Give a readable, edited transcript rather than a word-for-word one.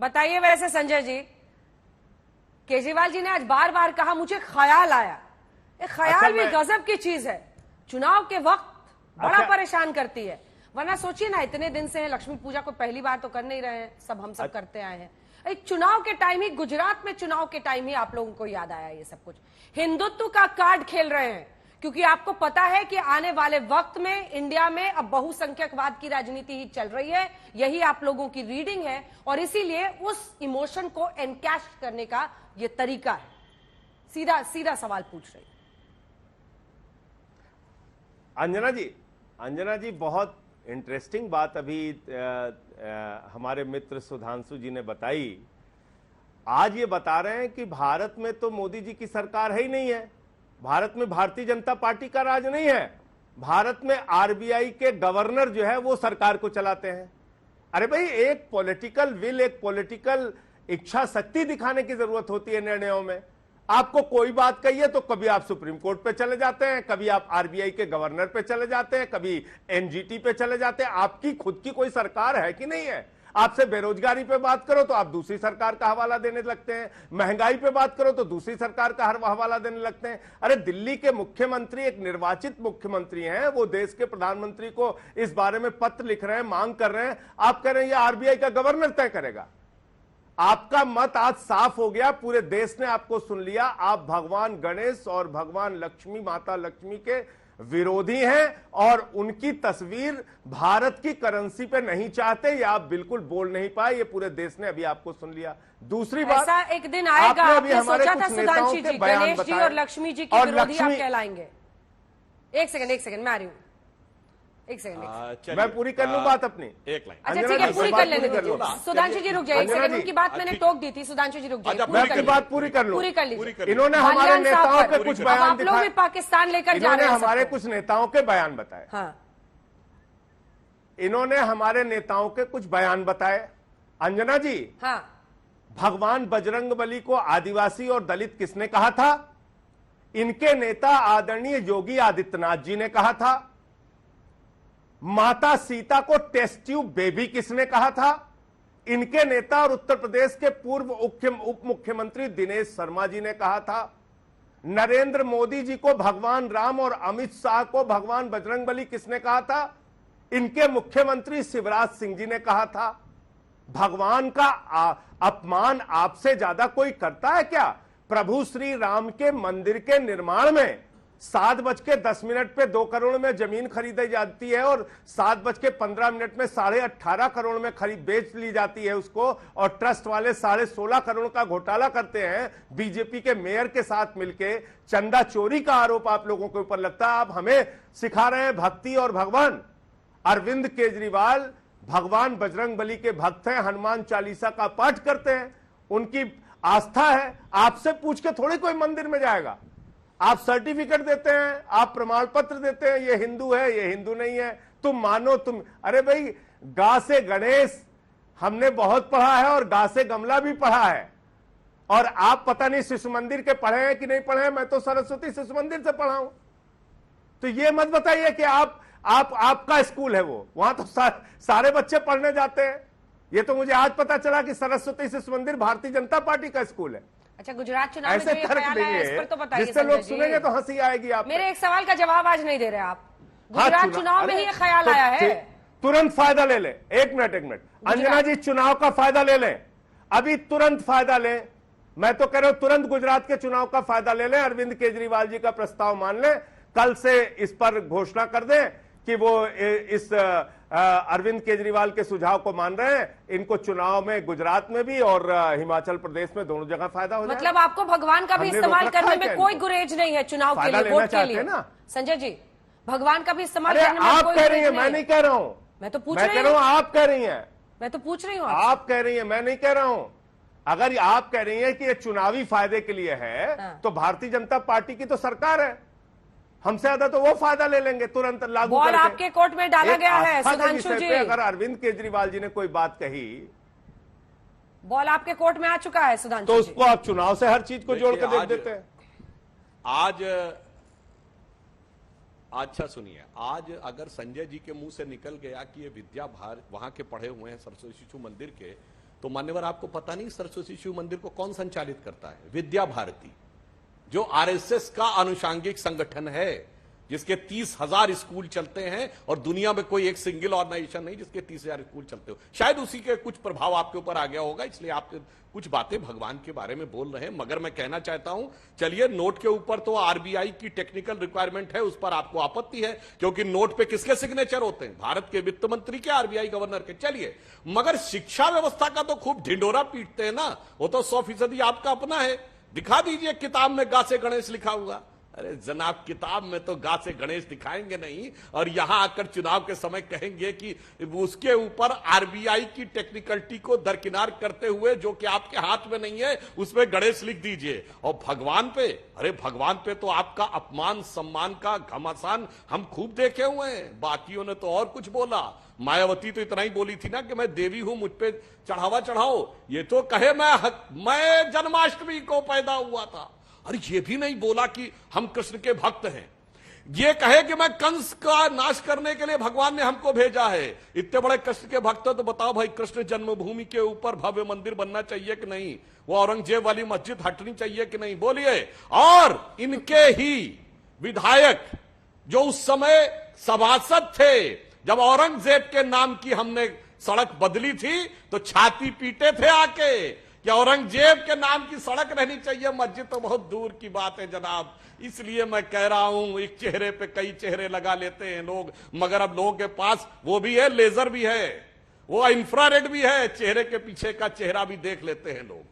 बताइए वैसे संजय जी, केजरीवाल जी ने आज बार बार कहा मुझे ख्याल आया। ख्याल भी गजब की चीज है, चुनाव के वक्त बड़ा परेशान करती है। वरना सोचिए ना, इतने दिन से लक्ष्मी पूजा को पहली बार तो कर नहीं रहे हैं, हम सब करते आए हैं। एक चुनाव के टाइम ही, गुजरात में चुनाव के टाइम ही आप लोगों को याद आया ये सब कुछ। हिंदुत्व का कार्ड खेल रहे हैं, क्योंकि आपको पता है कि आने वाले वक्त में इंडिया में अब बहुसंख्यकवाद की राजनीति ही चल रही है। यही आप लोगों की रीडिंग है, और इसीलिए उस इमोशन को एनकैश करने का ये तरीका है। सीधा सीधा सवाल पूछ रही अंजना जी बहुत इंटरेस्टिंग बात अभी हमारे मित्र सुधांशु जी ने बताई। आज ये बता रहे हैं कि भारत में तो मोदी जी की सरकार है ही नहीं है, भारत में भारतीय जनता पार्टी का राज नहीं है, भारत में आरबीआई के गवर्नर जो है वो सरकार को चलाते हैं। अरे भाई, एक पॉलिटिकल विल, एक पॉलिटिकल इच्छा शक्ति दिखाने की जरूरत होती है निर्णयों में। आपको कोई बात कही है तो कभी आप सुप्रीम कोर्ट पे चले जाते हैं, कभी आप आरबीआई के गवर्नर पे चले जाते हैं, कभी एनजीटी पे चले जाते हैं। आपकी खुद की कोई सरकार है कि नहीं है? आपसे बेरोजगारी पे बात करो तो आप दूसरी सरकार का हवाला देने लगते हैं, महंगाई पे बात करो तो दूसरी सरकार का हवाला देने लगते हैं। अरे दिल्ली के मुख्यमंत्री एक निर्वाचित मुख्यमंत्री हैं, वो देश के प्रधानमंत्री को इस बारे में पत्र लिख रहे हैं, मांग कर रहे हैं। आप कह रहे हैं ये आरबीआई का गवर्नर तय करेगा। आपका मत आज साफ हो गया, पूरे देश ने आपको सुन लिया। आप भगवान गणेश और भगवान लक्ष्मी, माता लक्ष्मी के विरोधी हैं, और उनकी तस्वीर भारत की करेंसी पे नहीं चाहते, ये आप बिल्कुल बोल नहीं पाए। ये पूरे देश ने अभी आपको सुन लिया। दूसरी बात, ऐसा एक दिन आएगा, आपने सोचा था सुधांशु जी, गणेश जी और लक्ष्मी जी के विरोधी आप कहलाएंगे। एक सेकंड, मैं आ रही हूँ, एक सेकंड, मैं पूरी कर लूं बात अपनी। एक लाइन, अच्छा ठीक है, पूरी कर लेने दीजिए। सुधांशु जी रुक जाइए, एक सेकंड, उनकी बात मैंने टोक दी थी। सुधांशु जी रुक जाइए, मैं आपकी बात पूरी कर लूं। पूरी कर लीजिए। इन्होंने हमारे नेताओं के कुछ बयान आप लोग भी पाकिस्तान लेकर जा रहे हैं, हमारे कुछ नेताओं के बयान बताए। हाँ, इन्होंने हमारे नेताओं के कुछ बयान बताए। अंजना जी, हाँ, भगवान बजरंगबली को आदिवासी और दलित किसने कहा था? इनके नेता आदरणीय योगी आदित्यनाथ जी ने कहा था। माता सीता को टेस्ट ट्यूब बेबी किसने कहा था? इनके नेता और उत्तर प्रदेश के पूर्व उप मुख्यमंत्री दिनेश शर्मा जी ने कहा था। नरेंद्र मोदी जी को भगवान राम और अमित शाह को भगवान बजरंगबली किसने कहा था? इनके मुख्यमंत्री शिवराज सिंह जी ने कहा था। भगवान का अपमान आपसे ज्यादा कोई करता है क्या? प्रभु श्री राम के मंदिर के निर्माण में 7:10 पे 2 करोड़ में जमीन खरीदी जाती है, और 7:15 में 18.5 करोड़ में बेच ली जाती है उसको, और ट्रस्ट वाले 16.5 करोड़ का घोटाला करते हैं बीजेपी के मेयर के साथ मिलके। चंदा चोरी का आरोप आप लोगों के ऊपर लगता है। आप हमें सिखा रहे हैं भक्ति और भगवान। अरविंद केजरीवाल भगवान बजरंगबली के भक्त हैं, हनुमान चालीसा का पाठ करते हैं, उनकी आस्था है। आपसे पूछ के थोड़ी कोई मंदिर में जाएगा। आप सर्टिफिकेट देते हैं, आप प्रमाण पत्र देते हैं, ये हिंदू है, ये हिंदू नहीं है, तुम मानो तुम। अरे भाई, गा से गणेश हमने बहुत पढ़ा है, और गा से गमला भी पढ़ा है। और आप पता नहीं शिशु मंदिर के पढ़े हैं कि नहीं पढ़े हैं। मैं तो सरस्वती शिशु मंदिर से पढ़ा हूं। तो ये मत बताइए कि आपका स्कूल है वो, वहां तो सारे बच्चे पढ़ने जाते हैं। ये तो मुझे आज पता चला कि सरस्वती शिशु मंदिर भारतीय जनता पार्टी का स्कूल है। अच्छा, गुजरात चुनाव में ऐसे जो ये ख्याल आया, इस पर तो बताइए। जिससे लोग सुनेंगे तो हंसी आएगी। आप मेरे एक सवाल का जवाब आज नहीं दे रहे आप। गुजरात चुनाव में ही ये ख्याल आया है। तुरंत फायदा ले लें। एक मिनट, अंजना जी, चुनाव का फायदा ले लें, अभी तुरंत फायदा लें। मैं तो कह रहा हूं तुरंत गुजरात के चुनाव का फायदा ले लें। अरविंद केजरीवाल जी का प्रस्ताव मान लें, कल से इस पर घोषणा कर दें कि वो इस अरविंद केजरीवाल के सुझाव को मान रहे हैं। इनको चुनाव में गुजरात में भी और हिमाचल प्रदेश में दोनों जगह फायदा हो जाए। मतलब आपको भगवान का भी इस्तेमाल करने में कोई गुरेज नहीं है चुनाव के लिए, वोट के लिए ना? संजय जी, भगवान का भी इस्तेमाल करने में आप कोई कह रही गुरेज है, मैं नहीं कह रहा हूं। मैं तो पूछ मैं कह रहा हूं, आप कह रही हैं। मैं तो पूछ रही हूँ, आप कह रही हैं, मैं नहीं कह रहा हूं। अगर आप कह रही हैं कि ये चुनावी फायदे के लिए है, तो भारतीय जनता पार्टी की तो सरकार है, हमसे ज्यादा तो वो फायदा ले लेंगे तुरंत लागू बॉल आपके कोर्ट में डाला गया है सुधांशु जी। अगर अरविंद केजरीवाल जी ने कोई बात कही, बॉल आपके कोर्ट में आ चुका है सुधांशु तो उसको आप चुनाव से हर चीज को जोड़ कर देख देते हैं। आज अच्छा सुनिए, आज अगर संजय जी के मुंह से निकल गया कि ये विद्या वहां के पढ़े हुए हैं सरस्वती शिशु मंदिर के, तो मान्यवर आपको पता नहीं सरस्वती शिशु मंदिर को कौन संचालित करता है? विद्या भारती, जो आरएसएस का अनुषांगिक संगठन है, जिसके 30,000 स्कूल चलते हैं और दुनिया में कोई एक सिंगल ऑर्गेनाइजेशन नहीं जिसके 30,000 स्कूल चलते हो। शायद उसी के कुछ प्रभाव आपके ऊपर आ गया होगा, इसलिए आप कुछ बातें भगवान के बारे में बोल रहे हैं। मगर मैं कहना चाहता हूं, चलिए नोट के ऊपर तो आरबीआई की टेक्निकल रिक्वायरमेंट है, उस पर आपको आपत्ति है, क्योंकि नोट पे किसके सिग्नेचर होते हैं? भारत के वित्त मंत्री के, आरबीआई गवर्नर के। चलिए, मगर शिक्षा व्यवस्था का तो खूब ढिंडोरा पीटते हैं ना, वो तो 100% आपका अपना है। दिखा दीजिए किताब में गा से गणेश लिखा हुआ। अरे जनाब, किताब में तो गा से गणेश दिखाएंगे नहीं, और यहां आकर चुनाव के समय कहेंगे कि उसके ऊपर आरबीआई की टेक्निकलिटी को दरकिनार करते हुए, जो कि आपके हाथ में नहीं है, उसमें गणेश लिख दीजिए। और भगवान पे, अरे भगवान पे तो आपका अपमान सम्मान का घमासान हम खूब देखे हुए हैं। बाकियों ने तो और कुछ बोला। मायावती तो इतना ही बोली थी ना कि मैं देवी हूं, मुझ पे चढ़ावा चढ़ाओ। ये तो कहे मैं जन्माष्टमी को पैदा हुआ था। अरे ये भी नहीं बोला कि हम कृष्ण के भक्त हैं। ये कहे कि मैं कंस का नाश करने के लिए भगवान ने हमको भेजा है। इतने बड़े कृष्ण के भक्त हो तो बताओ भाई, कृष्ण जन्मभूमि के ऊपर भव्य मंदिर बनना चाहिए कि नहीं? वो औरंगजेब वाली मस्जिद हटनी चाहिए कि नहीं? बोलिए। और इनके ही विधायक जो उस समय सभासद थे, जब औरंगजेब के नाम की हमने सड़क बदली थी, तो छाती पीटे थे आके कि औरंगजेब के नाम की सड़क रहनी चाहिए, मस्जिद तो बहुत दूर की बात है जनाब। इसलिए मैं कह रहा हूं, एक चेहरे पे कई चेहरे लगा लेते हैं लोग, मगर अब लोगों के पास वो भी है, लेजर भी है, वो इंफ्रारेड भी है, चेहरे के पीछे का चेहरा भी देख लेते हैं लोग।